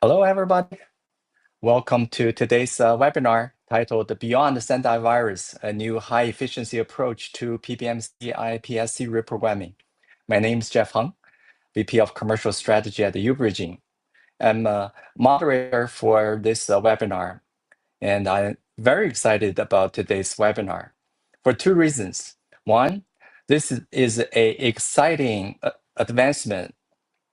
Hello, everybody. Welcome to today's webinar titled Beyond the Sendai Virus, a new high-efficiency approach to PBMC-iPSC reprogramming. My name is Jeff Hung, VP of Commercial Strategy at uBriGene. I'm a moderator for this webinar, and I'm very excited about today's webinar for two reasons. One, this is an exciting advancement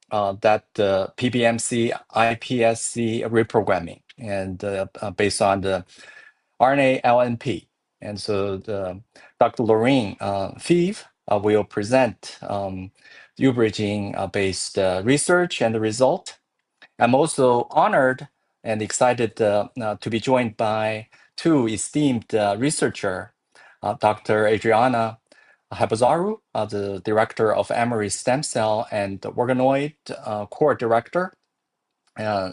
that PBMC iPSC reprogramming and based on the RNA-LNP. And so Dr. Lorraine Feeve will present uBriGene-based research and the result. I'm also honored and excited to be joined by two esteemed researchers, Dr. Adriana Habazaru, the director of Emory Stem Cell and Organoid core director.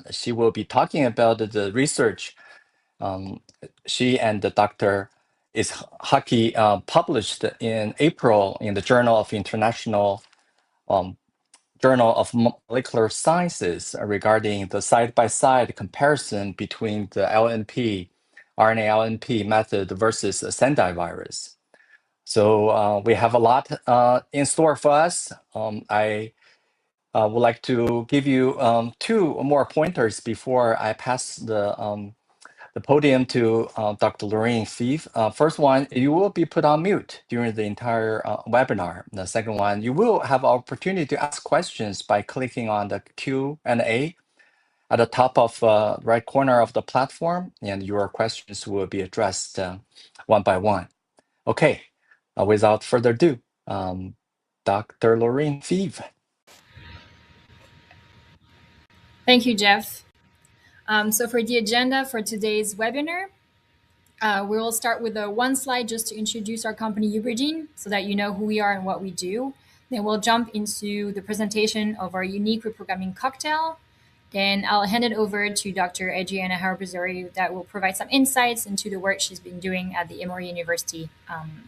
She will be talking about the research she and Dr. Ishaki published in April in the Journal of International Journal of Molecular Sciences regarding the side-by-side comparison between the LNP, RNA-LNP method versus the Sendai virus. So we have a lot in store for us. I would like to give you two more pointers before I pass the podium to Dr. Lorraine Feeve. First one, you will be put on mute during the entire webinar. The second one, you will have opportunity to ask questions by clicking on the Q&A at the top of right corner of the platform, and your questions will be addressed one by one. Okay, without further ado, Dr. Lorraine Feeve. Thank you, Jeff. So for the agenda for today's webinar, we will start with one slide just to introduce our company uBriGene so that you know who we are and what we do. Then we'll jump into the presentation of our unique reprogramming cocktail. Then I'll hand it over to Dr. Adriana that will provide some insights into the work she's been doing at the Emory University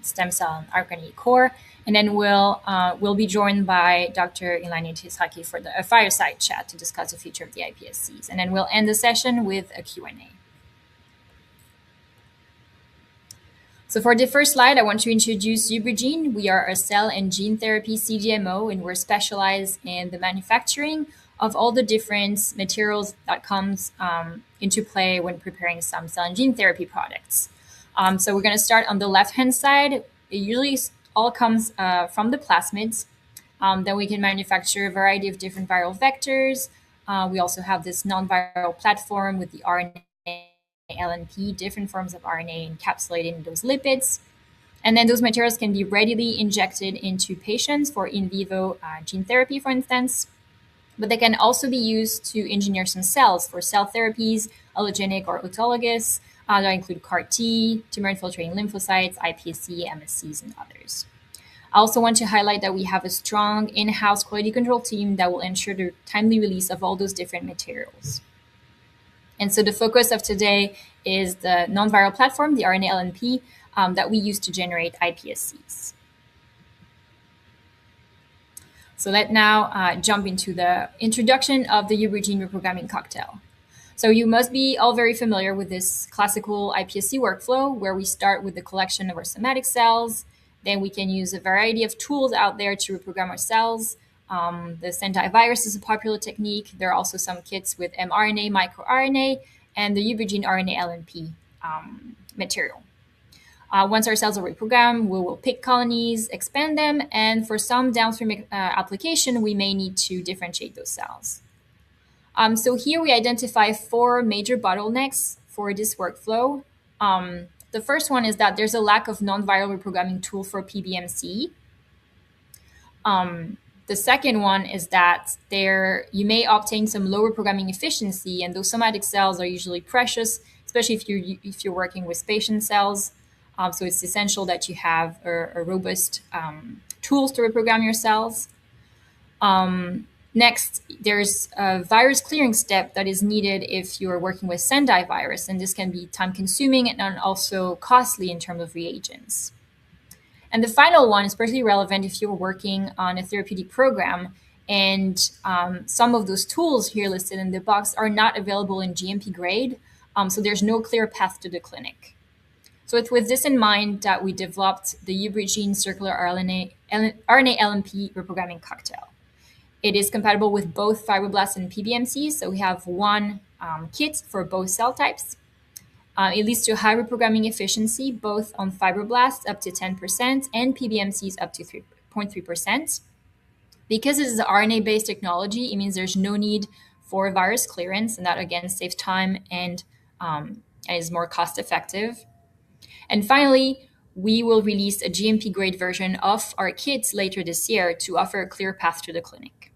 Stem Cell and RNA core. And then we'll be joined by Dr. Ilani Tishaki for a fireside chat to discuss the future of the iPSCs. And then we'll end the session with a Q&A. So for the first slide, I want to introduce uBriGene. We are a cell and gene therapy CDMO, and we're specialized in the manufacturing of all the different materials that comes into play when preparing some cell and gene therapy products. So we're going to start on the left-hand side. It usually all comes from the plasmids. Then we can manufacture a variety of different viral vectors. We also have this non-viral platform with the RNA-LNP, different forms of RNA encapsulated in those lipids. And then those materials can be readily injected into patients for in vivo gene therapy, for instance. But they can also be used to engineer some cells for cell therapies, allogeneic or autologous. That include CAR-T, tumor-infiltrating lymphocytes, iPSC, MSCs, and others. I also want to highlight that we have a strong in-house quality control team that will ensure the timely release of all those different materials. And so the focus of today is the non-viral platform, the RNA-LNP, that we use to generate iPSCs. So let's now jump into the introduction of the uBriGene reprogramming cocktail. So you must be all very familiar with this classical iPSC workflow where we start with the collection of our somatic cells. Then we can use a variety of tools out there to reprogram our cells. The Sendai virus is a popular technique. There are also some kits with mRNA, microRNA, and the uBriGene RNA-LNP material. Once our cells are reprogrammed, we will pick colonies, expand them, and for some downstream application, we may need to differentiate those cells. So here we identify four major bottlenecks for this workflow. The first one is that there's a lack of non-viral reprogramming tool for PBMC. The second one is that you may obtain some lower programming efficiency, and those somatic cells are usually precious, especially if you're working with patient cells. So it's essential that you have a robust tools to reprogram your cells. Next, there's a virus clearing step that is needed if you're working with Sendai virus, and this can be time-consuming and also costly in terms of reagents. And the final one is particularly relevant if you're working on a therapeutic program And some of those tools here listed in the box are not available in GMP grade, so there's no clear path to the clinic. So it's with this in mind that we developed the uBriGene's circular RNA-LNP reprogramming cocktail. It is compatible with both fibroblasts and PBMCs, so we have one kit for both cell types. It leads to high reprogramming efficiency, both on fibroblasts up to 10% and PBMCs up to 3.3%. Because this is an RNA-based technology, it means there's no need for virus clearance, and that again saves time and is more cost-effective. And finally, we will release a GMP-grade version of our kits later this year to offer a clear path to the clinic.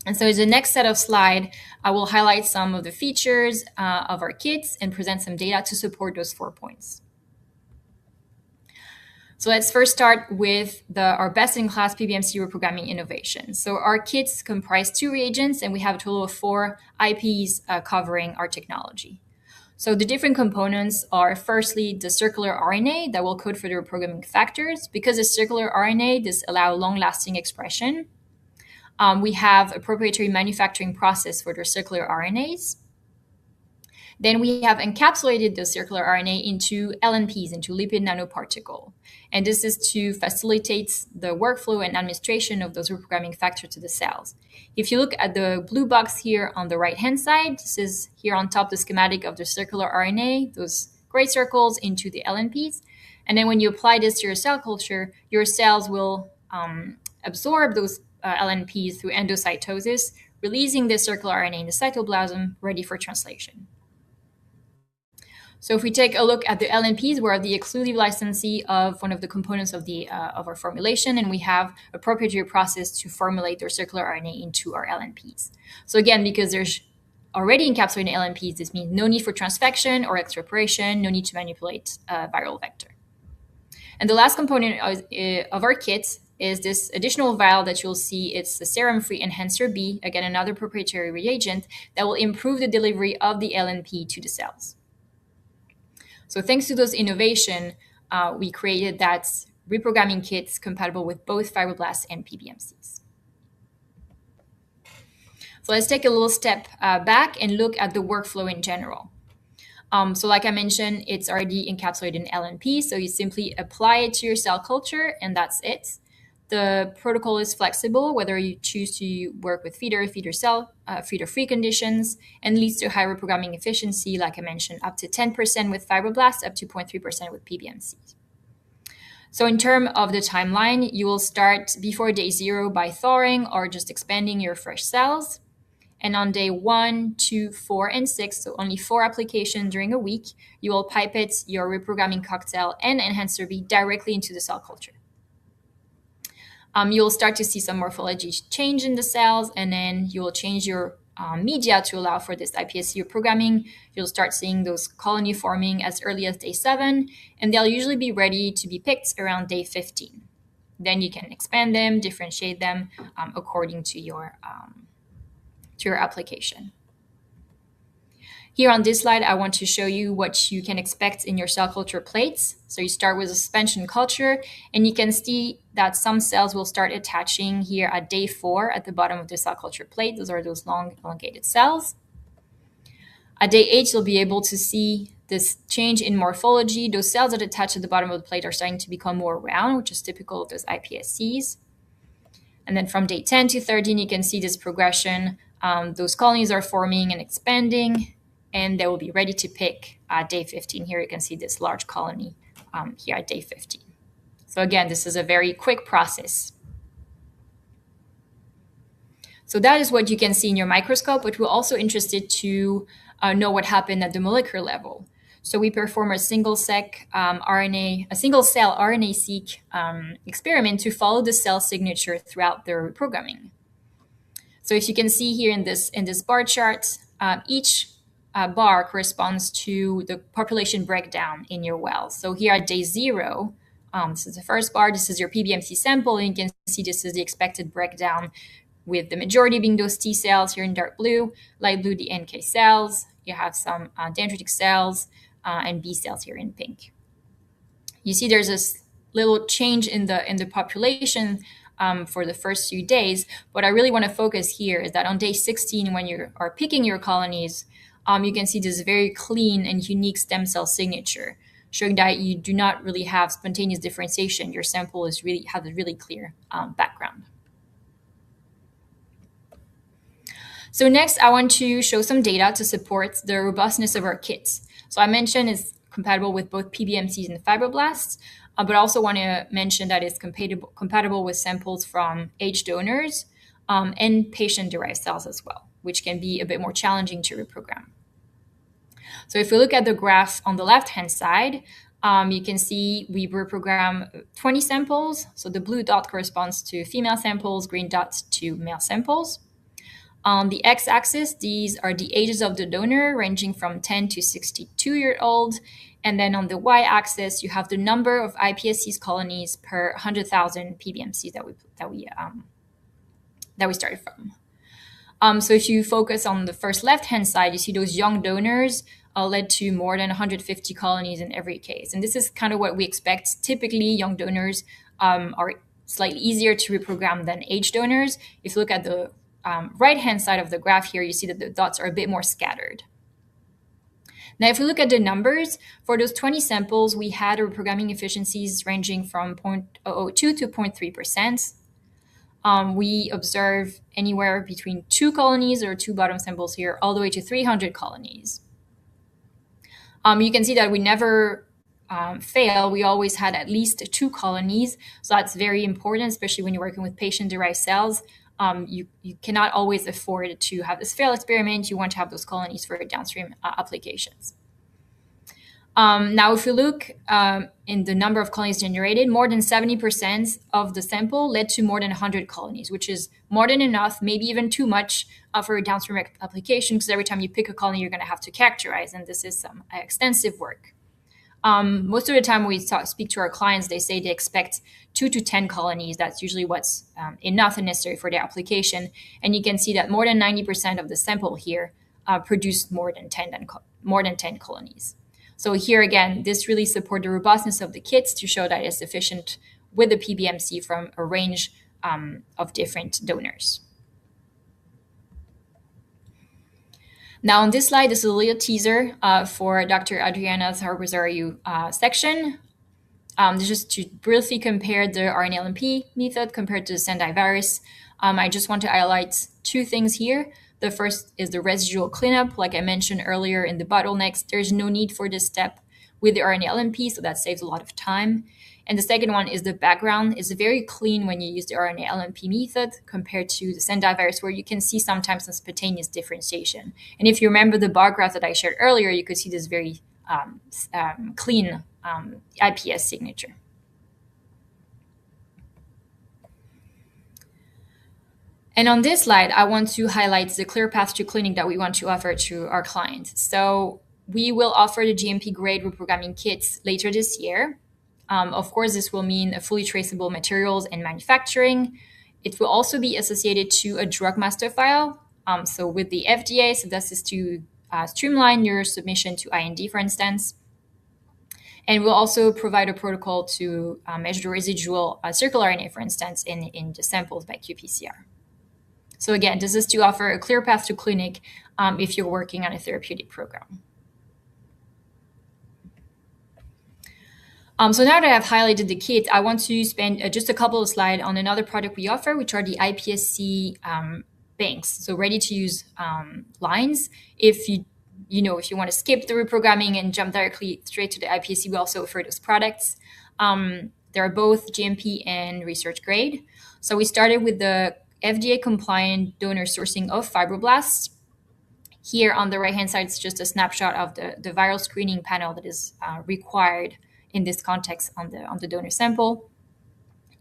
And so as the next set of slides, I will highlight some of the features of our kits and present some data to support those 4 points. So let's first start with our best-in-class PBMC reprogramming innovation. So our kits comprise 2 reagents, and we have a total of 4 IPs covering our technology. So the different components are firstly the circular RNA that will code for the reprogramming factors. Because it's circular RNA, this allows long-lasting expression. We have a proprietary manufacturing process for the circular RNAs. Then we have encapsulated the circular RNA into LNPs, into lipid nanoparticle. And this is to facilitate the workflow and administration of those reprogramming factors to the cells. If you look at the blue box here on the right-hand side, this is here on top the schematic of the circular RNA, those gray circles into the LNPs. And then when you apply this to your cell culture, your cells will absorb those LNPs through endocytosis, releasing the circular RNA in the cytoplasm, ready for translation. So if we take a look at the LNPs, we're the exclusive licensee of one of the components of our formulation, and we have a proprietary process to formulate their circular RNA into our LNPs. So again, because there's already encapsulated LNPs, this means no need for transfection or extraporation, no need to manipulate a viral vector. And the last component of our kit is this additional vial that you'll see. It's the serum-free enhancer B, again, another proprietary reagent that will improve the delivery of the LNP to the cells. So thanks to those innovations, we created that reprogramming kits compatible with both fibroblasts and PBMCs. So let's take a little step back and look at the workflow in general. So like I mentioned, it's already encapsulated in LNP, so you simply apply it to your cell culture, and that's it. The protocol is flexible, whether you choose to work with feeder-free conditions, and leads to high reprogramming efficiency, like I mentioned, up to 10% with fibroblasts, up to 0.3% with PBMCs. So in terms of the timeline, you will start before day 0 by thawing or just expanding your fresh cells. And on day 1, 2, 4, and 6, so only 4 applications during a week, you will pipette your reprogramming cocktail and enhancer B directly into the cell culture. You'll start to see some morphology change in the cells, and then you will change your media to allow for this iPSC reprogramming. You'll start seeing those colony forming as early as day 7, and they'll usually be ready to be picked around day 15. Then you can expand them, differentiate them according to your application. Here on this slide, I want to show you what you can expect in your cell culture plates. So you start with a suspension culture, and you can see that some cells will start attaching here at day 4 at the bottom of the cell culture plate. Those are those long elongated cells. At day 8, you'll be able to see this change in morphology. Those cells that attach at the bottom of the plate are starting to become more round, which is typical of those iPSCs. And then from day 10 to 13, you can see this progression. Those colonies are forming and expanding, and they will be ready to pick at day 15. Here you can see this large colony here at day 15. So again, this is a very quick process. So that is what you can see in your microscope, but we're also interested to know what happened at the molecular level. So we perform a single-cell RNA-seq experiment to follow the cell signature throughout the reprogramming. So if you can see here in this bar chart, each bar corresponds to the population breakdown in your well. So here at day 0, this is the first bar, this is your PBMC sample, and you can see this is the expected breakdown, with the majority being those T cells here in dark blue, light blue the NK cells, you have some dendritic cells, and B cells here in pink. You see there's this little change in the population for the first few days. What I really want to focus here is that on day 16, when you are picking your colonies, you can see this very clean and unique stem cell signature, showing that you do not really have spontaneous differentiation. Your sample has a really clear background. So next, I want to show some data to support the robustness of our kits. So I mentioned it's compatible with both PBMCs and fibroblasts, but I also want to mention that it's compatible with samples from aged donors and patient-derived cells as well, which can be a bit more challenging to reprogram. So if we look at the graph on the left-hand side, you can see we reprogram 20 samples. So the blue dot corresponds to female samples, green dots to male samples. On the x-axis, these are the ages of the donor, ranging from 10 to 62-year-old. And then on the y-axis, you have the number of iPSC's colonies per 100,000 PBMCs that we started from. So if you focus on the first left-hand side, you see those young donors led to more than 150 colonies in every case. And this is kind of what we expect. Typically, young donors are slightly easier to reprogram than aged donors. If you look at the right-hand side of the graph here, you see that the dots are a bit more scattered. Now, if we look at the numbers, for those 20 samples, we had reprogramming efficiencies ranging from 0.002 to 0.3%. We observe anywhere between 2 colonies or 2 bottom samples here, all the way to 300 colonies. You can see that we never fail. We always had at least 2 colonies. So that's very important, especially when you're working with patient-derived cells. You cannot always afford to have this failed experiment. You want to have those colonies for downstream applications. Now, if you look in the number of colonies generated, more than 70% of the sample led to more than 100 colonies, which is more than enough, maybe even too much for a downstream application, because every time you pick a colony, you're going to have to characterize, and this is some extensive work. Most of the time we speak to our clients, they say they expect 2 to 10 colonies. That's usually what's enough and necessary for their application. And you can see that more than 90% of the sample here produced more than 10 colonies. So here again, this really supports the robustness of the kits to show that it's sufficient with the PBMC from a range of different donors. Now on this slide, this is a little teaser for Dr. Adriana's Rosario section. Just to briefly compare the RNA-LNP method compared to the Sendai virus. I just want to highlight 2 things here. The first is the residual cleanup. Like I mentioned earlier in the bottlenecks, there's no need for this step with the RNA-LNP, so that saves a lot of time. And the second one is the background is very clean when you use the RNA-LNP method compared to the Sendai virus, where you can see sometimes some spontaneous differentiation. And if you remember the bar graph that I shared earlier, you could see this very clean IPS signature. And on this slide, I want to highlight the clear path to clinic that we want to offer to our clients. So we will offer the GMP grade reprogramming kits later this year. Of course, this will mean a fully traceable materials and manufacturing. It will also be associated to a drug master file. So with the FDA, so this is to streamline your submission to IND, for instance. And we'll also provide a protocol to measure the residual circRNA, for instance, in the samples by qPCR. So again, this is to offer a clear path to clinic if you're working on a therapeutic program. So now that I've highlighted the kit, I want to spend just a couple of slides on another product we offer, which are the iPSC banks. So ready-to-use lines. If you want to skip the reprogramming and jump directly straight to the iPSC, we also offer those products. They're both GMP and research grade. So we started with the FDA-compliant donor sourcing of fibroblasts. Here on the right-hand side, it's just a snapshot of the viral screening panel that is required in this context on the donor sample.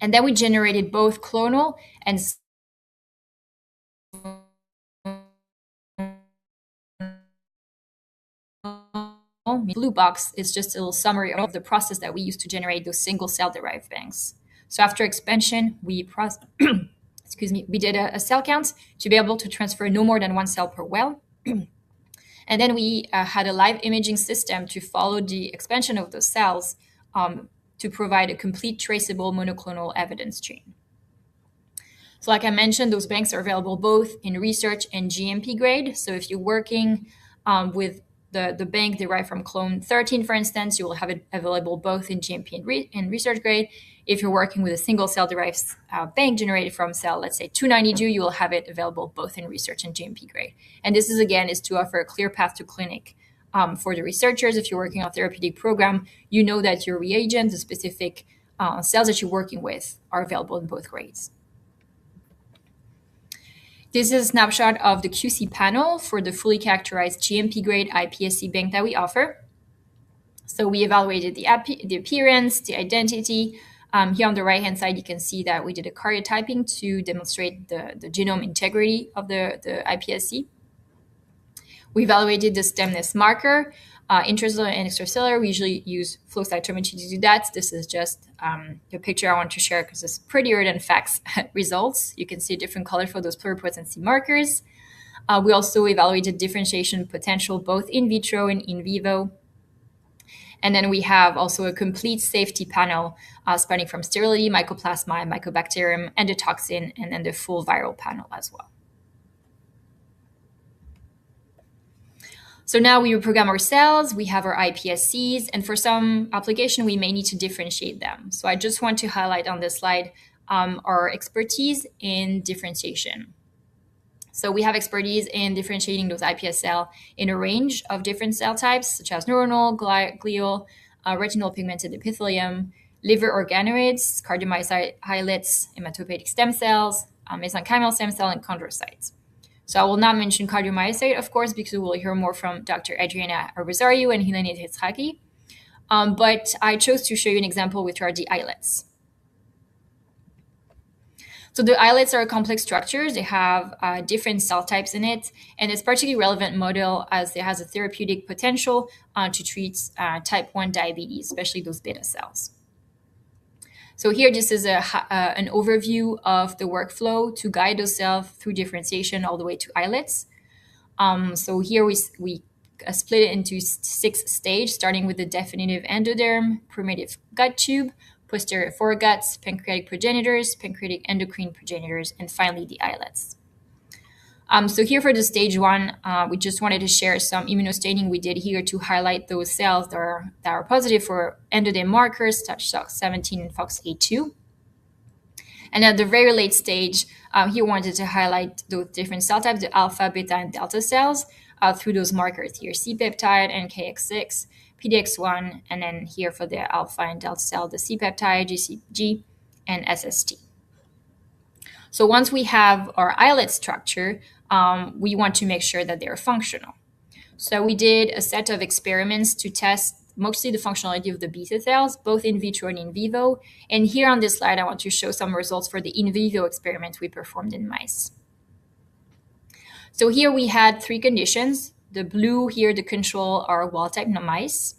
And then we generated both clonal and blue box is just a little summary of the process that we use to generate those single cell derived banks. So after expansion, we did a cell count to be able to transfer no more than 1 cell per well. And then we had a live imaging system to follow the expansion of those cells to provide a complete traceable monoclonal evidence chain. So like I mentioned, those banks are available both in research and GMP grade. So if you're working with the bank derived from clone 13, for instance, you will have it available both in GMP and research grade. If you're working with a single cell derived bank generated from cell, let's say 292, you will have it available both in research and GMP grade. And this is, again, is to offer a clear path to clinic for the researchers. If you're working on a therapeutic program, you know that your reagent, the specific cells that you're working with, are available in both grades. This is a snapshot of the QC panel for the fully characterized GMP grade iPSC bank that we offer. So we evaluated the appearance, the identity. Here on the right-hand side, you can see that we did a karyotyping to demonstrate the genome integrity of the iPSC. We evaluated the stemness marker, intracellular and extracellular. We usually use flow cytometry to do that. This is just the picture I want to share because it's prettier than FACS results. You can see a different color for those pluripotency markers. We also evaluated differentiation potential both in vitro and in vivo. And then we have also a complete safety panel spanning from sterility, mycoplasma, mycobacterium, endotoxin, and then the full viral panel as well. So now we reprogram our cells, we have our iPSCs, and for some application, we may need to differentiate them. So I just want to highlight on this slide our expertise in differentiation. So we have expertise in differentiating those iPS cells in a range of different cell types, such as neuronal, glial, retinal pigmented epithelium, liver organoids, cardiomyocyte islets, hematopoietic stem cells, mesenchymal stem cell, and chondrocytes. So I will not mention cardiomyocyte, of course, because we will hear more from Dr. Adriana Rosario and Helene Tetzraki. But I chose to show you an example, which are the islets. So the islets are complex structures. They have different cell types in it, and it's particularly relevant model as it has a therapeutic potential to treat type 1 diabetes, especially those beta cells. So here, this is an overview of the workflow to guide those cells through differentiation all the way to islets. So here we split it into 6 stages, starting with the definitive endoderm, primitive gut tube, posterior foreguts, pancreatic progenitors, pancreatic endocrine progenitors, and finally the islets. So here for the stage 1, we just wanted to share some immunostaining we did here to highlight those cells that are positive for endoderm markers, such as SOX17 and FOXA2. And at the very late stage, here wanted to highlight those different cell types, the alpha, beta, and delta cells, through those markers here, C-peptide, NKX6, PDX1, and then here for the alpha and delta cell, the C-peptide, GCG, and SST. So once we have our islet structure, we want to make sure that they're functional. So we did a set of experiments to test mostly the functionality of the beta cells, both in vitro and in vivo. And here on this slide, I want to show some results for the in vivo experiment we performed in mice. So here we had 3 conditions. The blue here, the control, are wild-type mice.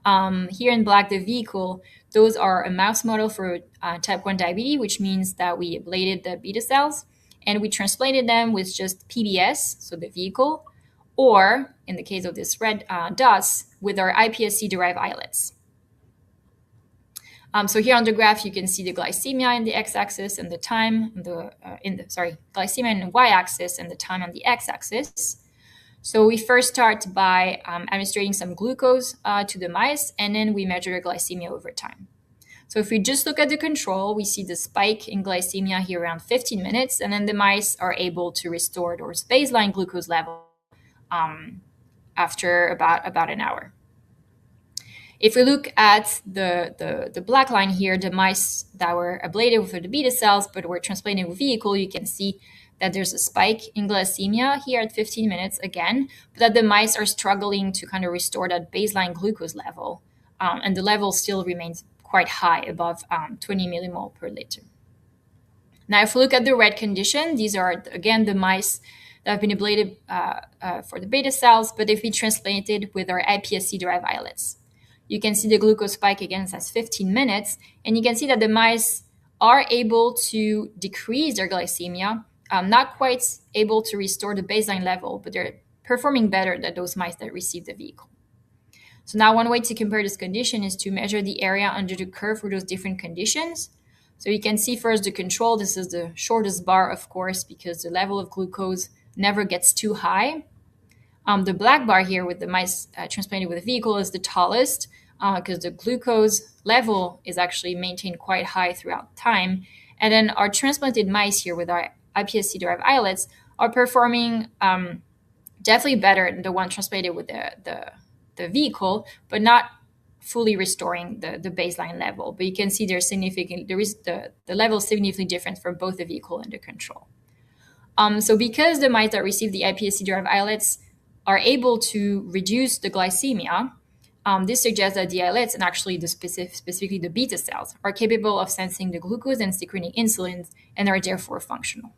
Here in black, the vehicle, those are a mouse model for type 1 diabetes, which means that we ablated the beta cells and we transplanted them with just PBS, so the vehicle, or in the case of this red dots, with our iPSC-derived islets. So here on the graph, you can see the glycemia in the x-axis and the time, glycemia in the y-axis and the time on the x-axis. So we first start by administering some glucose to the mice, and then we measure glycemia over time. So if we just look at the control, we see the spike in glycemia here around 15 minutes, and then the mice are able to restore those baseline glucose level after about an hour. If we look at the black line here, the mice that were ablated with the beta cells but were transplanted with vehicle, you can see that there's a spike in glycemia here at 15 minutes again, but that the mice are struggling to kind of restore that baseline glucose level, and the level still remains quite high, above 20 millimole per liter. Now, if we look at the red condition, these are, again, the mice that have been ablated for the beta cells, but they've been transplanted with our iPSC-derived islets. You can see the glucose spike again as 15 minutes, and you can see that the mice are able to decrease their glycemia, not quite able to restore the baseline level, but they're performing better than those mice that received the vehicle. So now one way to compare this condition is to measure the area under the curve for those different conditions. So you can see first the control. This is the shortest bar, of course, because the level of glucose never gets too high. The black bar here with the mice transplanted with a vehicle is the tallest because the glucose level is actually maintained quite high throughout time. And then our transplanted mice here with our iPSC-derived islets are performing definitely better than the one transplanted with the vehicle, but not fully restoring the baseline level. But you can see there's significant, the level is significantly different for both the vehicle and the control. So because the mice that receive the iPSC-derived islets are able to reduce the glycemia, this suggests that the islets, and actually specifically the beta cells, are capable of sensing the glucose and secreting insulin and are therefore functional.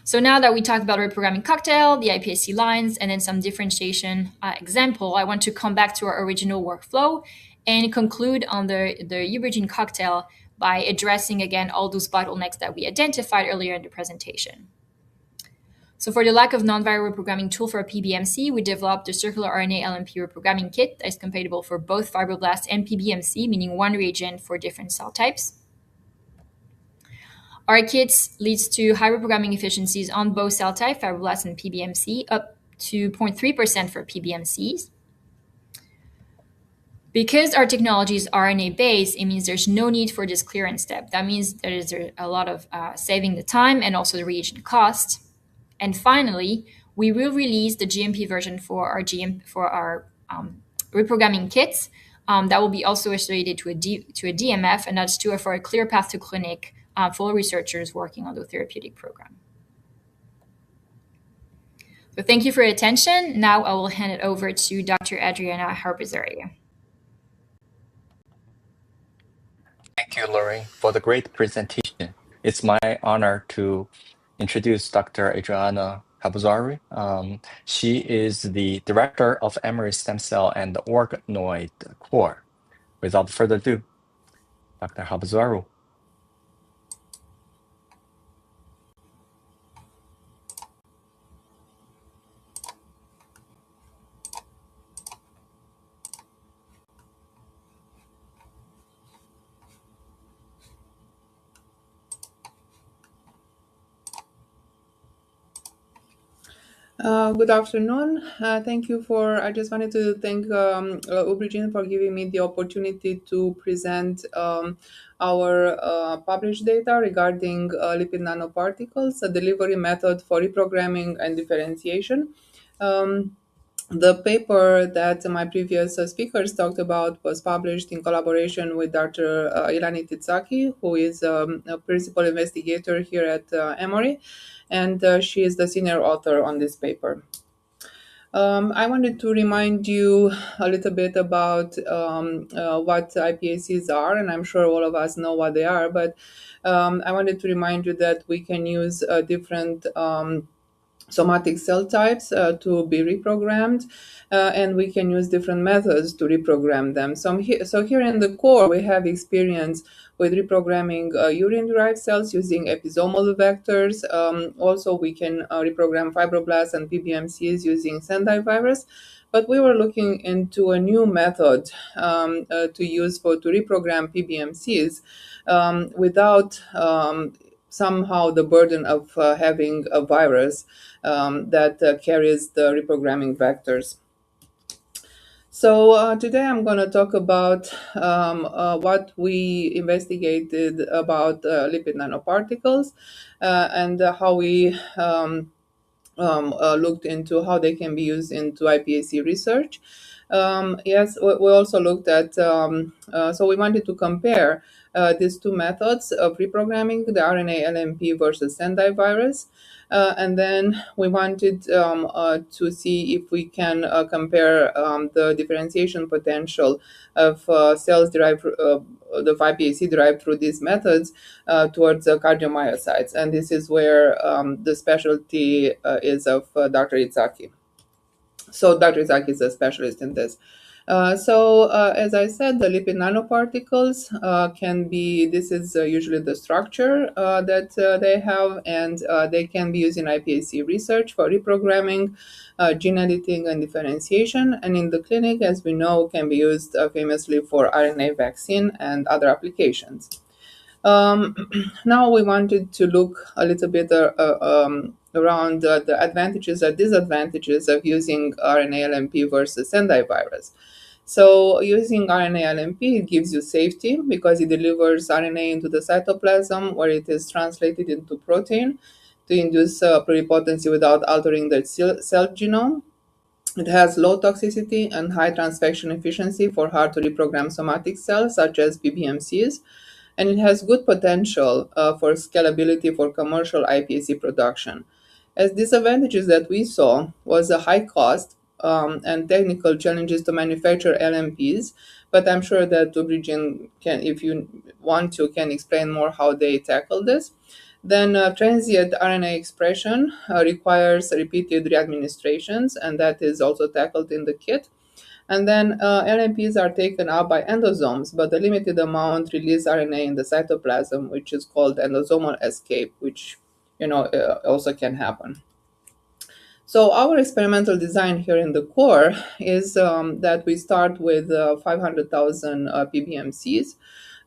So now that we talked about reprogramming cocktail, the iPSC lines, and then some differentiation example, I want to come back to our original workflow and conclude on the uBriGene cocktail by addressing again all those bottlenecks that we identified earlier in the presentation. So for the lack of non-viral reprogramming tool for PBMC, we developed the circRNA-LNP reprogramming kit that is compatible for both fibroblasts and PBMC, meaning one reagent for different cell types. Our kits leads to high reprogramming efficiencies on both cell type, fibroblasts and PBMC, up to 0.3% for PBMCs. Because our technology is RNA-based, it means there's no need for this clearance step. That means there is a lot of saving the time and also the reagent cost. And finally, we will release the GMP version for our reprogramming kits that will be also associated to a DMF, and that's for a clear path to clinic for researchers working on the therapeutic program. So thank you for your attention. Now I will hand it over to Dr. Adriana Harbazaria. Thank you, Lori, for the great presentation. It's my honor to introduce Dr. Adriana Harbazaria. She is the director of Emory Stem Cell and the Organoid Core. Without further ado, Dr. Harbazaria. Good afternoon. Thank you I just wanted to thank uBriGene for giving me the opportunity to present our published data regarding lipid nanoparticles, a delivery method for reprogramming and differentiation. The paper that my previous speakers talked about was published in collaboration with Dr. Ilani Titsaki, who is a principal investigator here at Emory, and she is the senior author on this paper. I wanted to remind you a little bit about what iPSCs are, and I'm sure all of us know what they are, but I wanted to remind you that we can use different somatic cell types to be reprogrammed, and we can use different methods to reprogram them. So here in the core, we have experience with reprogramming urine-derived cells using episomal vectors. Also, we can reprogram fibroblasts and PBMCs using Sendai virus. But we were looking into a new method to use to reprogram PBMCs without somehow the burden of having a virus that carries the reprogramming vectors. So today I'm going to talk about what we investigated about lipid nanoparticles and how we looked into how they can be used into iPSC research. Yes, we also looked at, so we wanted to compare these two methods of reprogramming, the RNA-LNP versus Sendai virus. And then we wanted to see if we can compare the differentiation potential of cells derived, the iPSC derived through these methods towards cardiomyocytes. And this is where the specialty is of Dr. Itzaki. So Dr. Itzaki is a specialist in this. As I said, the lipid nanoparticles can be, this is usually the structure that they have, and they can be used in iPSC research for reprogramming, gene editing, and differentiation. And in the clinic, as we know, can be used famously for RNA vaccine and other applications. Now we wanted to look a little bit around the advantages and disadvantages of using RNA-LNP versus Sendai virus. So using RNA-LNP, it gives you safety because it delivers RNA into the cytoplasm where it is translated into protein to induce pluripotency without altering the cell genome. It has low toxicity and high transfection efficiency for hard to reprogram somatic cells such as PBMCs, and it has good potential for scalability for commercial iPSC production. As disadvantages that we saw was a high cost and technical challenges to manufacture LNPs, but I'm sure that uBriGene can, if you want to, can explain more how they tackle this. Then transient RNA expression requires repeated readministrations, and that is also tackled in the kit. And then LNPs are taken up by endosomes, but the limited amount release RNA in the cytoplasm, which is called endosomal escape, which also can happen. So our experimental design here in the core is that we start with 500,000 PBMCs.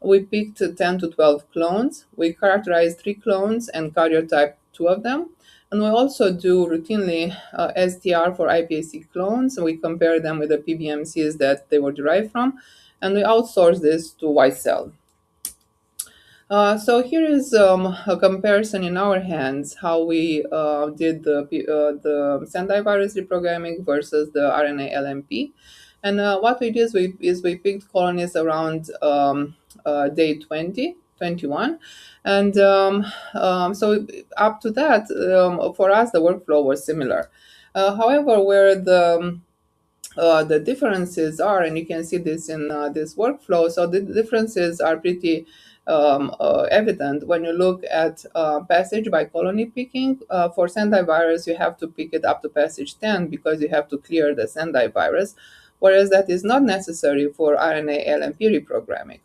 We picked 10 to 12 clones. We characterized 3 clones and karyotyped 2 of them. And we also do routinely STR for iPSC clones. We compare them with the PBMCs that they were derived from, and we outsource this to YCell. So here is a comparison in our hands how we did the Sendai virus reprogramming versus the RNA-LNP. And what we did is we picked colonies around day 20, 21. And so up to that, for us, the workflow was similar. However, where the differences are, and you can see this in this workflow, so the differences are pretty evident when you look at passage by colony picking. For Sendai virus, you have to pick it up to passage 10 because you have to clear the Sendai virus, whereas that is not necessary for RNA-LNP reprogramming.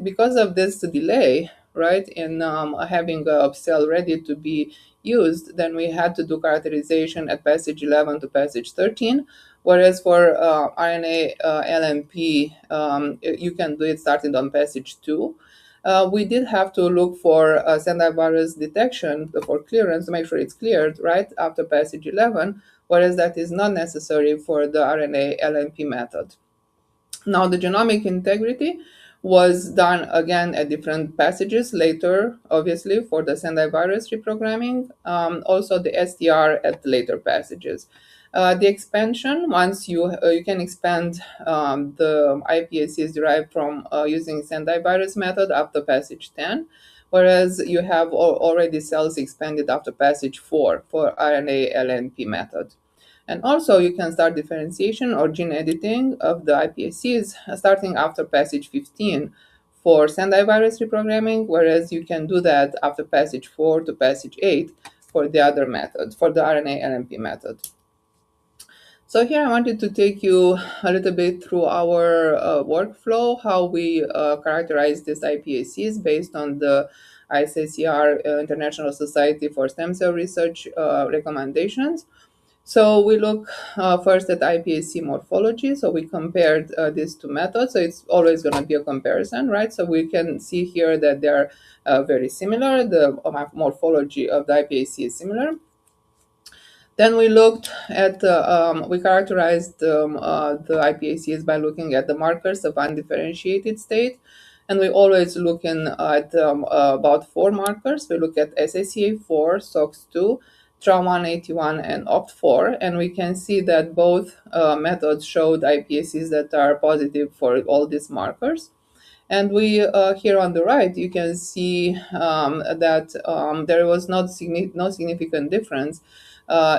Because of this delay, right, in having a cell ready to be used, then we had to do characterization at passage 11 to passage 13, whereas for RNA-LNP, you can do it starting on passage 2. We did have to look for Sendai virus detection for clearance to make sure it's cleared right after passage 11, whereas that is not necessary for the RNA-LNP method. Now, the genomic integrity was done again at different passages later, obviously, for the Sendai virus reprogramming, also the STR at later passages. The expansion, once you can expand the iPSCs derived from using Sendai virus method after passage 10, whereas you have already cells expanded after passage 4 for RNA-LNP method. And also you can start differentiation or gene editing of the iPSCs starting after passage 15 for Sendai virus reprogramming, whereas you can do that after passage 4 to passage 8 for the other method, for the RNA-LNP method. So here I wanted to take you a little bit through our workflow, how we characterize these iPSCs based on the ISSCR International Society for Stem Cell Research recommendations. So we look first at iPSC morphology. So we compared these two methods. So it's always going to be a comparison, right? So we can see here that they're very similar. The morphology of the iPSC is similar. Then we looked at, we characterized the iPSCs by looking at the markers of undifferentiated state. And we always look at about 4 markers. We look at SACA4, SOX2, TRA181, and OCT4, and we can see that both methods showed iPSCs that are positive for all these markers. And we here on the right, you can see that there was no significant difference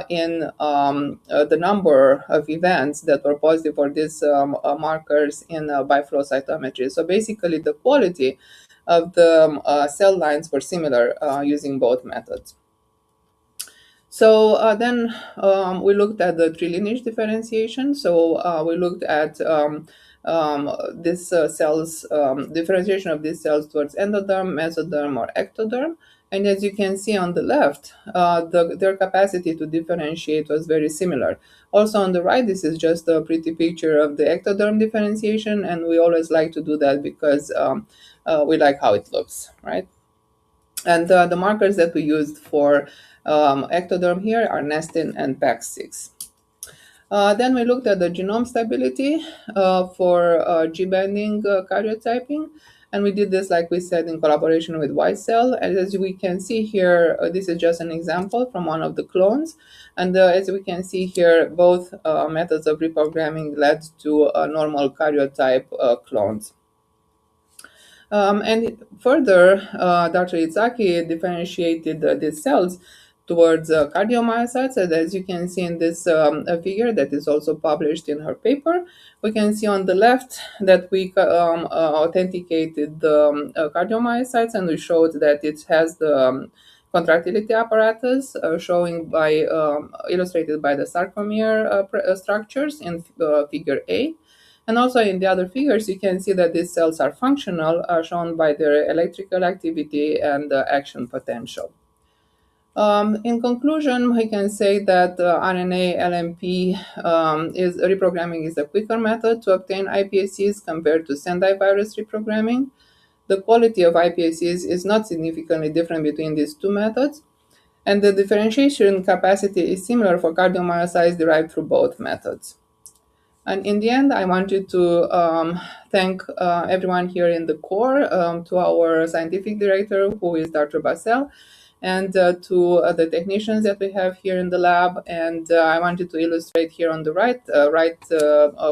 in the number of events that were positive for these markers in biflow cytometry. So basically, the quality of the cell lines were similar using both methods. So then we looked at the trilineage differentiation. So we looked at this cells differentiation of these cells towards endoderm, mesoderm, or ectoderm. And as you can see on the left, their capacity to differentiate was very similar. Also on the right, this is just a pretty picture of the ectoderm differentiation, and we always like to do that because we like how it looks, right? And the markers that we used for ectoderm here are nestin and PAX6. Then we looked at the genome stability for G-bending karyotyping. And we did this, like we said, in collaboration with YCell. And as we can see here, this is just an example from one of the clones. And as we can see here, both methods of reprogramming led to normal karyotype clones. And further, Dr. Izaki differentiated these cells towards cardiomyocytes. And as you can see in this figure that is also published in her paper, we can see on the left that we authenticated the cardiomyocytes, and we showed that it has the contractility apparatus showing by illustrated by the sarcomere structures in figure A. And also in the other figures, you can see that these cells are functional, shown by their electrical activity and action potential. In conclusion, we can say that RNA-LNP reprogramming is a quicker method to obtain iPSCs compared to Sendai virus reprogramming. The quality of iPSCs is not significantly different between these two methods, and the differentiation capacity is similar for cardiomyocytes derived through both methods. And in the end, I wanted to thank everyone here in the core, to our scientific director, who is Dr. Basel, and to the technicians that we have here in the lab. And I wanted to illustrate here on the right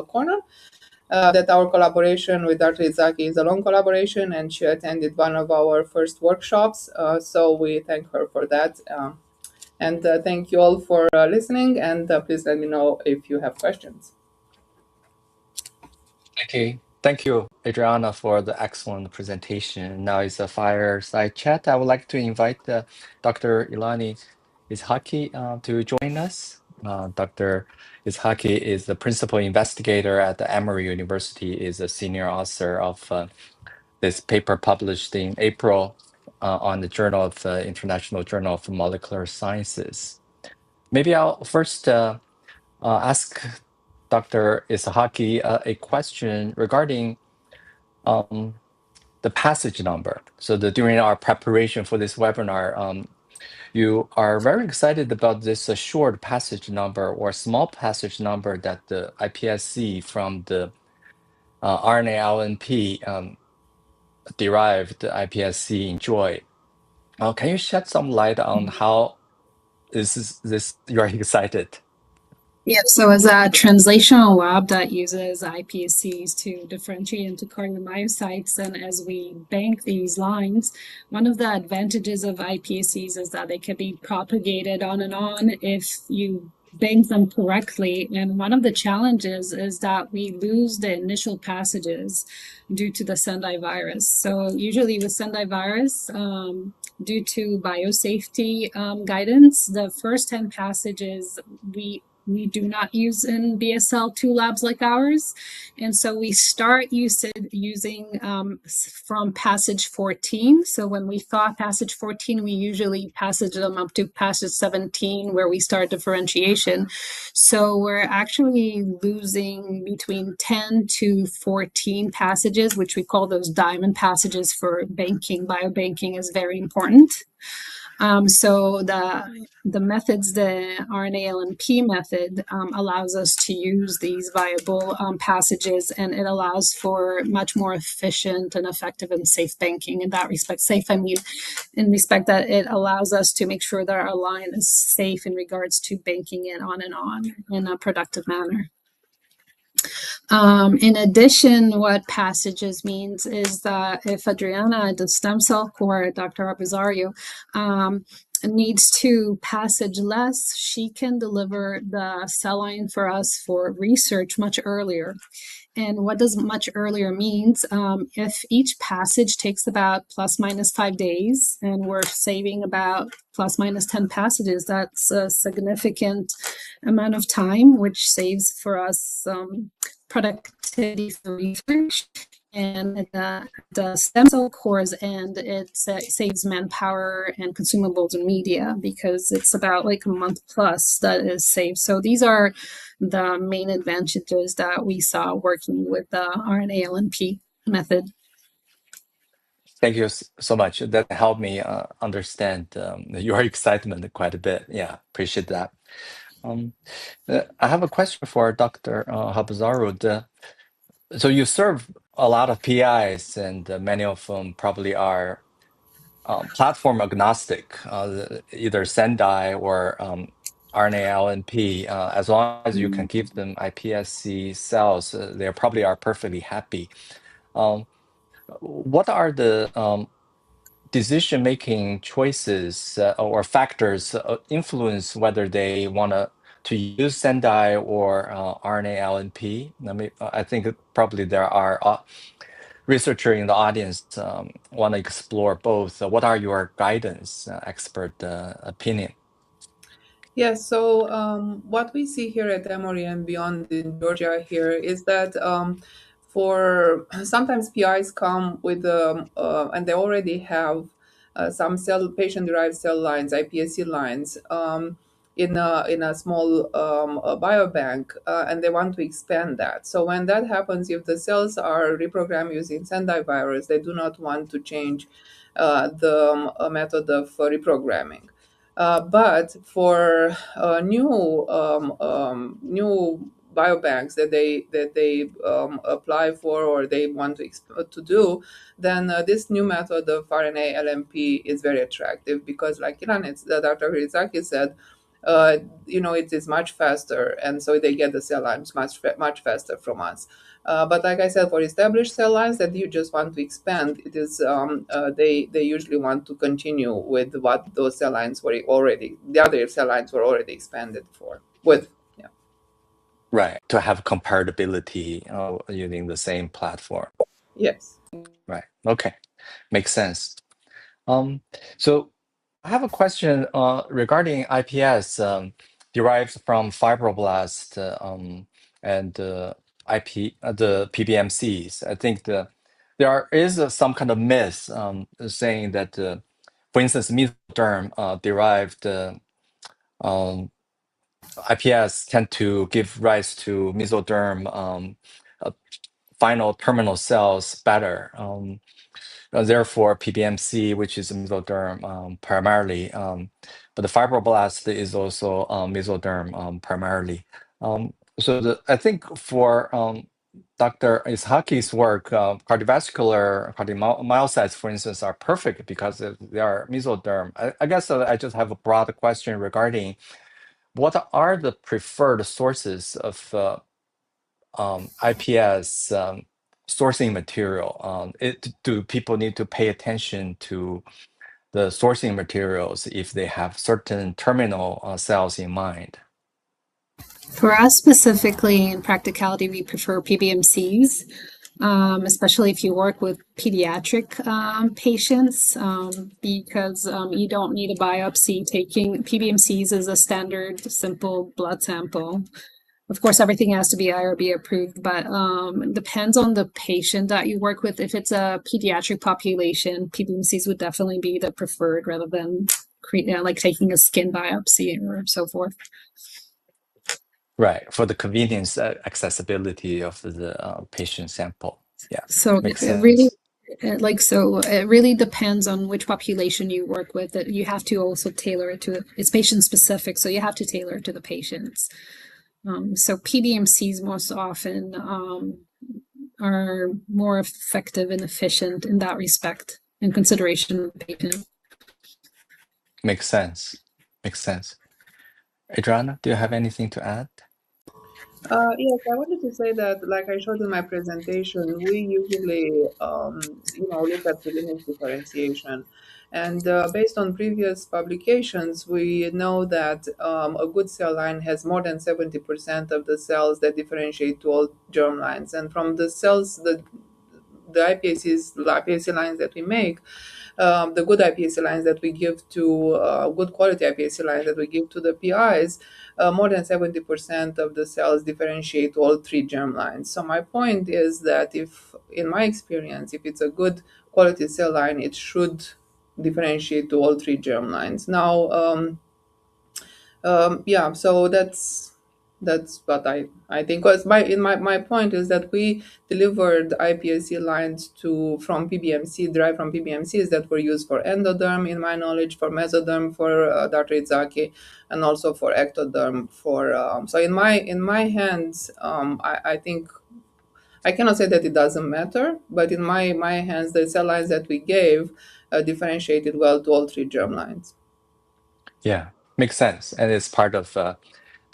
corner that our collaboration with Dr. Izaki is a long collaboration, and she attended one of our first workshops. So we thank her for that. And thank you all for listening, and please let me know if you have questions. Okay, thank you, Adriana, for the excellent presentation. Now it's a fireside chat. I would like to invite Dr. Ilani Izhaki to join us. Dr. Izhaki is the principal investigator at the Emory University, is a senior author of this paper published in April on the Journal of International Journal of Molecular Sciences. Maybe I'll first ask Dr. Izhaki a question regarding the passage number. So during our preparation for this webinar, you are very excited about this short passage number or small passage number that the iPSC from the RNA-LNP derived iPSC enjoy. Can you shed some light on how you're excited? Yeah, so as a translational lab that uses iPSCs to differentiate into cardiomyocytes, and as we bank these lines, one of the advantages of iPSCs is that they can be propagated on and on if you bank them correctly. And one of the challenges is that we lose the initial passages due to the Sendai virus. So usually with Sendai virus, due to biosafety guidance, the first 10 passages we do not use in BSL-2 labs like ours. And so we start using from passage 14. So when we thaw passage 14, we usually passage them up to passage 17, where we start differentiation. So we're actually losing between 10 to 14 passages, which we call those diamond passages for banking. Biobanking is very important. So the methods, the RNA-LNP method allows us to use these viable passages, and it allows for much more efficient and effective and safe banking. In that respect, safe, I mean, in respect that it allows us to make sure that our line is safe in regards to banking it on and on in a productive manner. In addition, what passages means is that if Adriana, the stem cell core, Dr. Abizario, needs to passage less, she can deliver the cell line for us for research much earlier. And what does much earlier means? If each passage takes about ±5 days, and we're saving about ±10 passages, that's a significant amount of time, which saves for us productivity for research. And the stem cell cores, and it saves manpower and consumables and media, because it's about like a month plus that is saved. So these are the main advantages that we saw working with the RNA-LNP method. Thank you so much. That helped me understand your excitement quite a bit. Yeah, appreciate that. I have a question for Dr. Habzarud. So you serve a lot of PIs, and many of them probably are platform agnostic, either Sendai or RNA-LNP. As long as you can give them iPSC cells, they probably are perfectly happy. What are the decision-making choices or factors influence whether they want to use Sendai or RNA-LNP? I think probably there are researchers in the audience want to explore both. What are your guidance, expert opinion? Yes, so what we see here at Emory and beyond in Georgia here is that for sometimes PIs come with and they already have some patient-derived cell lines, iPSC lines, in a small biobank, and they want to expand that. So when that happens, if the cells are reprogrammed using Sendai virus, they do not want to change the method of reprogramming. But for new biobanks that they apply for or they want to do, then this new method of RNA-LNP is very attractive because, like Dr. Hirizaki said, it is much faster, and so they get the cell lines much faster from us. But like I said, for established cell lines that you just want to expand, it is they usually want to continue with what those cell lines were already, the other cell lines were already expanded with. Yeah. Right, to have comparability using the same platform. Yes. Right. Okay, makes sense. So I have a question regarding IPS derived from fibroblast and the PBMCs. I think there is some kind of myth saying that, for instance, mesoderm derived IPS tend to give rise to mesoderm final terminal cells better. Therefore, PBMC, which is mesoderm primarily, but the fibroblast is also mesoderm primarily. I think for Dr. Ishaki's work, cardiovascular cardiomyocytes, for instance, are perfect because they are mesoderm. I guess I just have a broad question regarding what are the preferred sources of IPS sourcing material? Do people need to pay attention to the sourcing materials if they have certain terminal cells in mind? For us specifically, in practicality, we prefer PBMCs, especially if you work with pediatric patients, because you don't need a biopsy. Taking PBMCs is a standard, simple blood sample. Of course, everything has to be IRB approved, but it depends on the patient that you work with. If it's a pediatric population, PBMCs would definitely be the preferred rather than like taking a skin biopsy or so forth. Right, for the convenience, accessibility of the patient sample. Yeah, so makes it sense. really it really depends on which population you work with. That you have to also tailor it to it's patient specific, so you have to tailor it to the patients. So PBMCs most often are more effective and efficient in that respect in consideration of the patient. Makes sense. Makes sense. Adriana, do you have anything to add? Yes, I wanted to say that, like I showed in my presentation, we usually, look at lineage differentiation. And based on previous publications, we know that a good cell line has more than 70% of the cells that differentiate to all germ lines. And from the cells, the iPSC lines that we make, the good iPSC lines that we give to good quality iPSC lines that we give to the PIs, more than 70% of the cells differentiate to all three germ lines. So my point is that if, in my experience, if it's a good quality cell line, it should differentiate to all three germ lines. Now, yeah, so that's what I think. Because my point is that we delivered iPSC lines to from PBMC, derived from PBMCs that were used for endoderm, in my knowledge, for mesoderm for Dr. Izaki, and also for ectoderm for. So in my hands, I think I cannot say that it doesn't matter, but in my hands, the cell lines that we gave differentiated well to all three germ lines. Yeah, makes sense. And it's part of the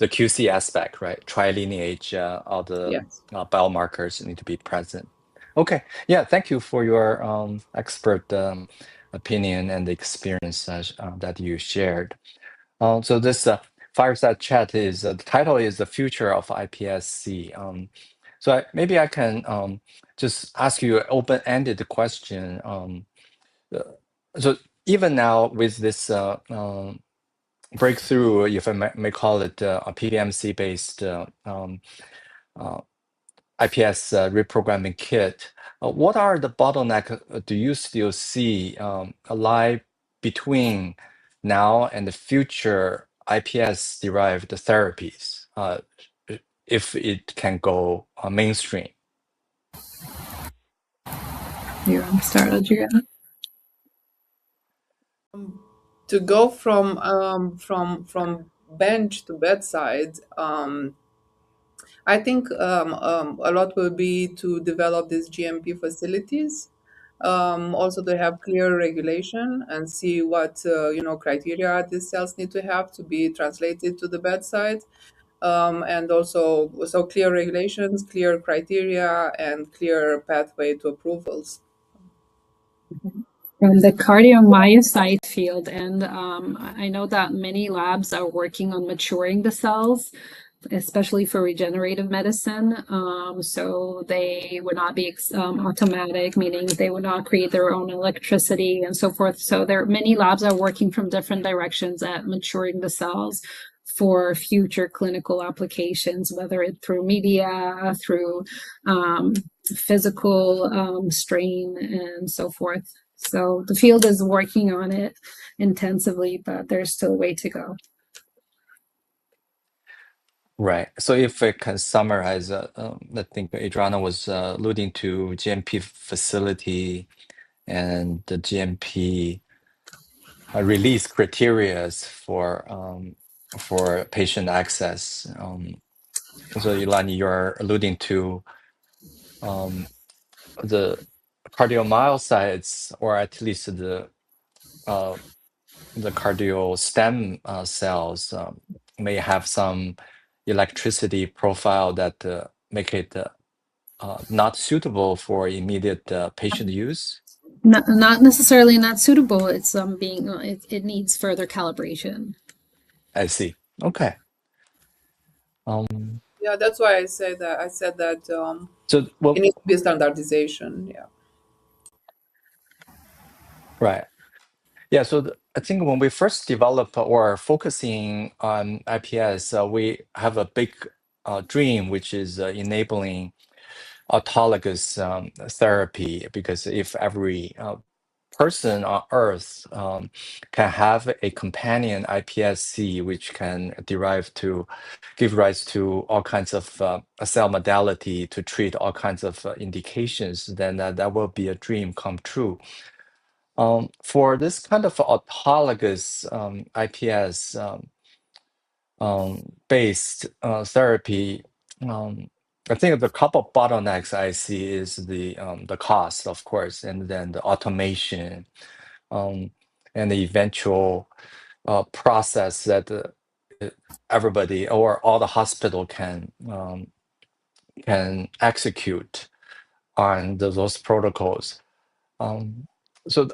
QC aspect, right? Trilineage, all the Yes. biomarkers need to be present. Okay, yeah, thank you for your expert opinion and the experience that you shared. So this fireside chat is, the title is The Future of iPSC. So maybe I can just ask you an open-ended question. So even now with this breakthrough, if I may call it, a PBMC-based iPS reprogramming kit, what are the bottlenecks do you still see lie between now and the future iPS-derived therapies, if it can go mainstream? You want to start, Adriana? To go from bench to bedside, I think a lot will be to develop these GMP facilities. Also, to have clear regulation and see what criteria these cells need to have to be translated to the bedside, and also so clear regulations, clear criteria, and clear pathway to approvals. From the cardiomyocyte field, and I know that many labs are working on maturing the cells, especially for regenerative medicine. So they would not be automatic, meaning they would not create their own electricity and so forth. So many labs are working from different directions at maturing the cells for future clinical applications, whether it's through media, through physical strain, and so forth. So the field is working on it intensively, but there's still a way to go. Right. So if I can summarize, I think Adriana was alluding to GMP facility and the GMP release criteria for patient access. So Ilani, you're alluding to the cardiomyocytes, or at least the cardio stem cells may have some electricity profile that make it not suitable for immediate patient use. Not necessarily not suitable. It's it needs further calibration. I see. Okay. Yeah, that's why I said that So it needs to be standardization. Yeah. right. Yeah. So I think when we first develop or focusing on IPS, we have a big dream, which is enabling autologous therapy, because if every person on Earth can have a companion iPSC, which can give rise to all kinds of cell modality to treat all kinds of indications, then that will be a dream come true. For this kind of autologous iPS based therapy, I think the couple bottlenecks I see is the cost, of course, and then the automation, and the eventual process that everybody or all the hospital can execute on those protocols. So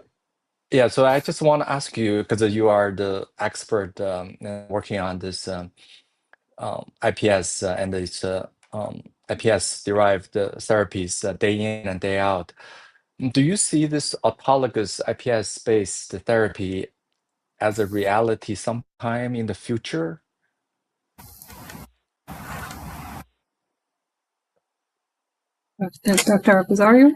yeah, so I just want to ask you, because you are the expert working on this iPS and its iPS-derived therapies day in and day out. Do you see this autologous iPS-based therapy as a reality sometime in the future? Dr. Rosario?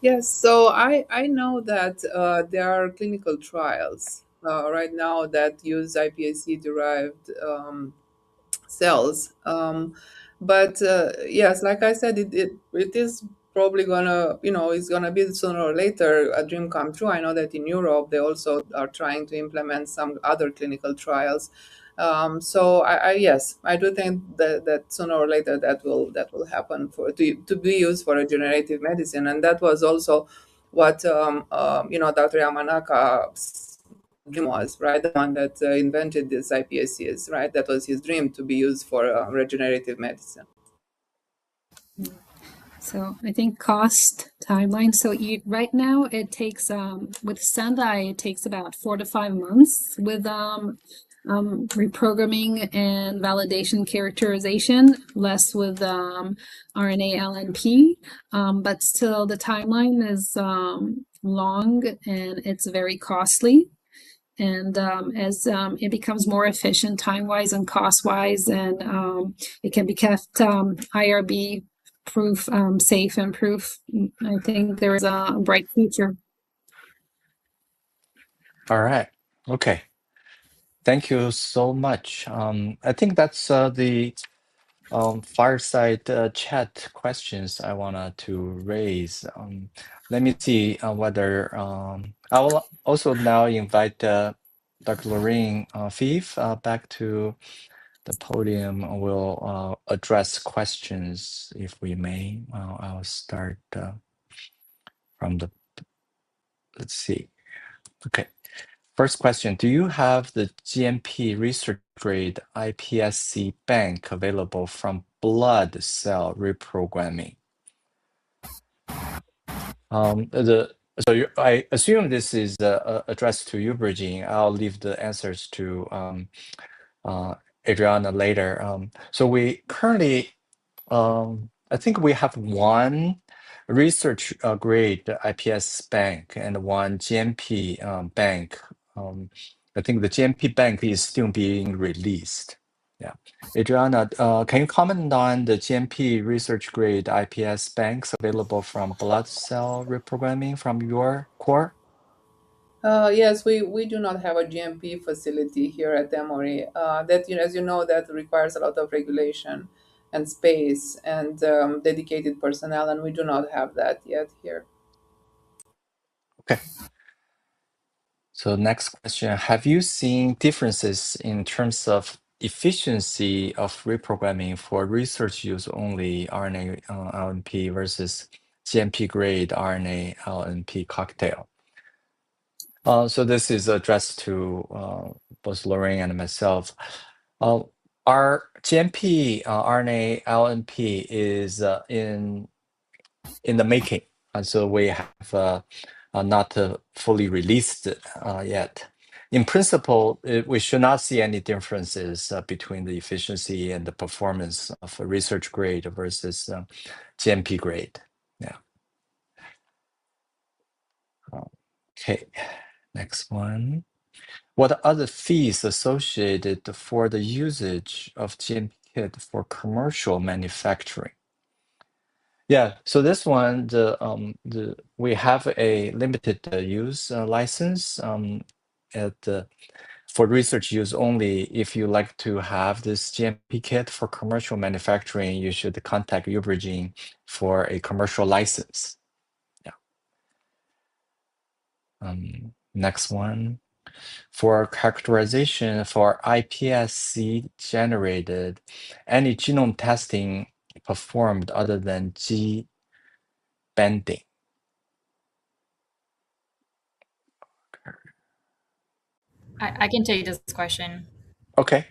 Yes, so I know that there are clinical trials right now that use iPSC derived cells. But yes, like I said, it is probably gonna, it's gonna be sooner or later a dream come true. I know that in Europe they also are trying to implement some other clinical trials. So yes, I do think that sooner or later that will happen to be used for regenerative medicine, and that was also what Dr. Yamanaka dream was, right? The one that invented this iPSCs, right? That was his dream, to be used for regenerative medicine. So I think cost timeline. So right now it takes with Sendai it takes about 4 to 5 months with reprogramming and validation characterization, less with RNA-LNP, but still the timeline is long and it's very costly. And as it becomes more efficient time-wise and cost-wise, and it can be kept IRB proof, safe and proof, I think there is a bright future. All right. Okay. Thank you so much. I think that's the fireside chat questions I wanted to raise. Let me see whether I will also now invite Dr. Lorraine Fief back to the podium. We'll address questions if we may. I'll start from the, let's see. Okay. First question, do you have the GMP research grade iPSC bank available from blood cell reprogramming? I assume this is addressed to you, uBriGene. I'll leave the answers to Adriana later. So we currently, I think we have one research grade IPS bank and one GMP bank. I think the GMP bank is still being released. Yeah. Adriana, can you comment on the GMP research grade IPS banks available from blood cell reprogramming from your core? Yes, we do not have a GMP facility here at Emory. That, as you know, that requires a lot of regulation and space and dedicated personnel, and we do not have that yet here. Okay. So next question, have you seen differences in terms of efficiency of reprogramming for research use only RNA-LNP versus GMP grade RNA-LNP cocktail? So this is addressed to both Lorraine and myself. Our GMP RNA-LNP is in the making, and so we have not fully released it yet. In principle, we should not see any differences between the efficiency and the performance of a research grade versus GMP grade. Yeah. Okay, next one. What are the fees associated for the usage of GMP kit for commercial manufacturing? Yeah, so this one, we have a limited use license for research use only. If you like to have this GMP kit for commercial manufacturing, you should contact uBriGene for a commercial license. Yeah. Next one. For characterization for iPSC generated, any genome testing performed other than G bending? I can take this question. Okay.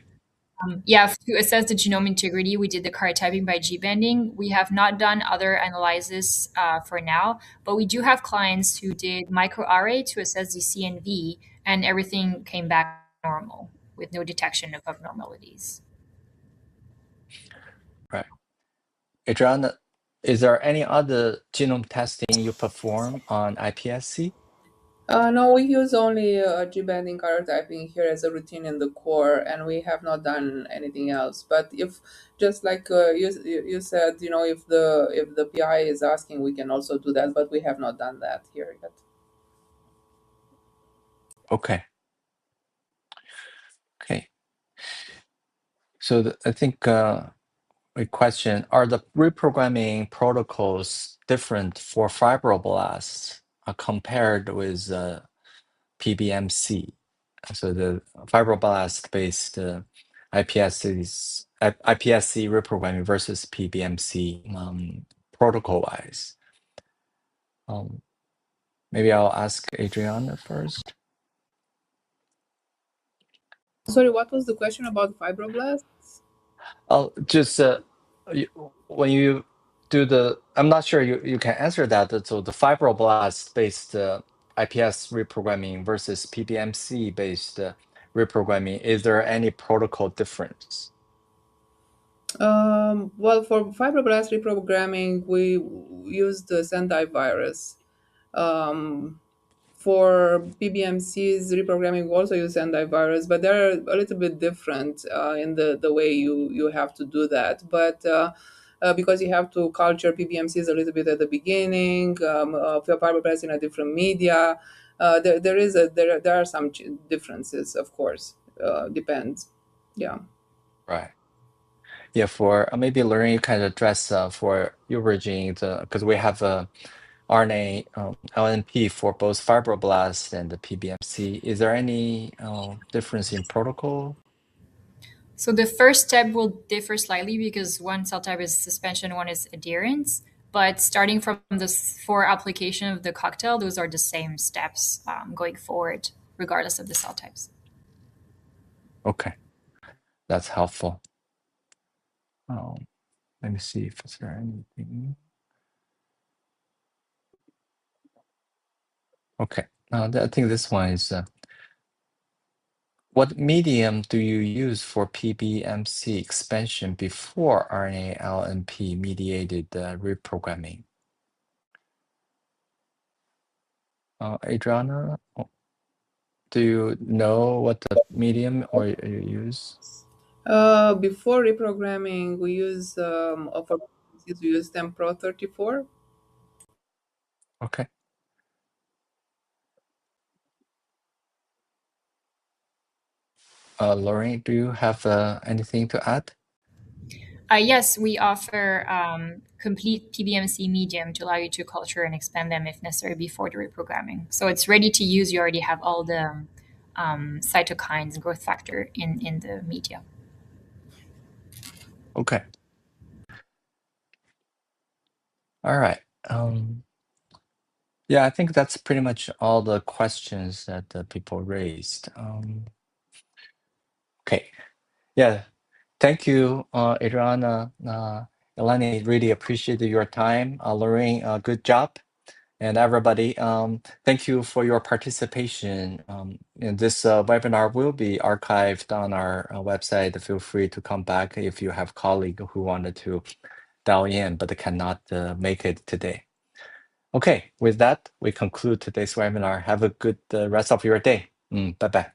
Yeah, to assess the genome integrity, we did the karyotyping by G-banding. We have not done other analysis for now, but we do have clients who did microarray to assess the CNV, and everything came back normal with no detection of abnormalities. Right. Adriana, is there any other genome testing you perform on iPSC? No, we use only G-banding karyotyping here as a routine in the core, and we have not done anything else. But if, just like you said, if the PI is asking, we can also do that. But we have not done that here yet. Okay. Okay. So I think a question, are the reprogramming protocols different for fibroblasts compared with PBMC? So the fibroblast-based iPSC reprogramming versus PBMC protocol-wise. Maybe I'll ask Adriana first. Sorry, what was the question about fibroblasts? Oh, just when you do I'm not sure you can answer that. So the fibroblast-based IPS reprogramming versus PBMC-based reprogramming, is there any protocol difference? Well, for fibroblast reprogramming, we use the Sendai virus. For PBMC's reprogramming, we also use Sendai virus, but they're a little bit different in the way you have to do that. But because you have to culture PBMCs a little bit at the beginning, for fibroblast in a different media, there are some differences, of course. Depends. Yeah. Right. Yeah, for maybe learning, you kind of address for uBriGene, because we have a RNA LNP for both fibroblasts and the PBMC. Is there any difference in protocol? So the first step will differ slightly because one cell type is suspension, one is adherence. But starting from for application of the cocktail, those are the same steps going forward, regardless of the cell types. Okay, that's helpful. Let me see if there anything. Okay, I think this one is, what medium do you use for PBMC expansion before RNA-LNP mediated reprogramming? Adriana, do you know what the medium or you use? Before reprogramming, we use for we use Tempro 34. Okay. Lorraine, do you have anything to add? Yes, we offer complete PBMC medium to allow you to culture and expand them if necessary before the reprogramming. So it's ready to use. You already have all the cytokines and growth factor in the media. Okay. All right. Yeah, I think that's pretty much all the questions that the people raised. Okay. Yeah. Thank you, Adriana. Eleni, really appreciate your time. Lorraine, good job. And everybody, thank you for your participation. And this webinar will be archived on our website. Feel free to come back if you have colleague who wanted to dial in but cannot make it today. Okay, with that, we conclude today's webinar. Have a good rest of your day. Bye-bye.